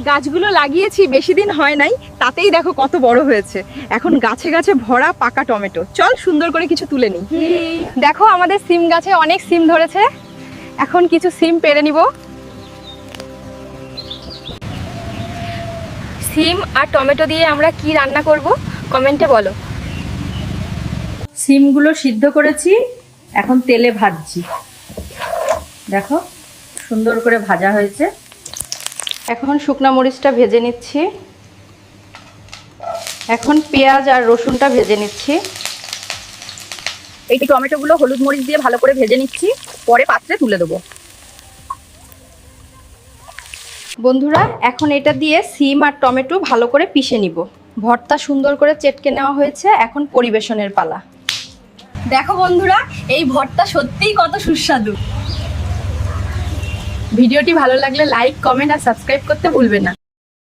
গাছগুলো লাগিয়েছি বেশি দিন হয় নাই, তাতেই দেখো কত বড় হয়েছে। এখন গাছে গাছে ভরা পাকা টমেটো। চল সুন্দর করে কিছু তুলে নিই। দেখো আমাদের সিম গাছে অনেক সিম ধরেছে, এখন কিছু সিম পেড়ে নিব। সিম আর টমেটো দিয়ে আমরা কি রান্না করব কমেন্টে বলো। সিমগুলো সিদ্ধ করেছি, এখন তেলে ভাজছি। দেখো সুন্দর করে ভাজা হয়েছে। এখন শুকনো মরিচটা ভেজে নিচ্ছি, এখন পেঁয়াজ আর রসুনটা ভেজে নিচ্ছি। এই টমেটোগুলো হলুদ মরিচ দিয়ে ভালো করে ভেজে নিচ্ছি, পরে পাত্রে তুলে দেবো। বন্ধুরা এখন এটা দিয়ে সিম আর টমেটো ভালো করে পিষে নিব। ভর্তা সুন্দর করে চেটকে নেওয়া হয়েছে, এখন পরিবেশনের পালা। দেখো বন্ধুরা, এই ভর্তা সত্যিই কত সুস্বাদু। ভিডিওটি ভালো লাগলে লাইক, কমেন্ট আর সাবস্ক্রাইব করতে ভুলবেন না।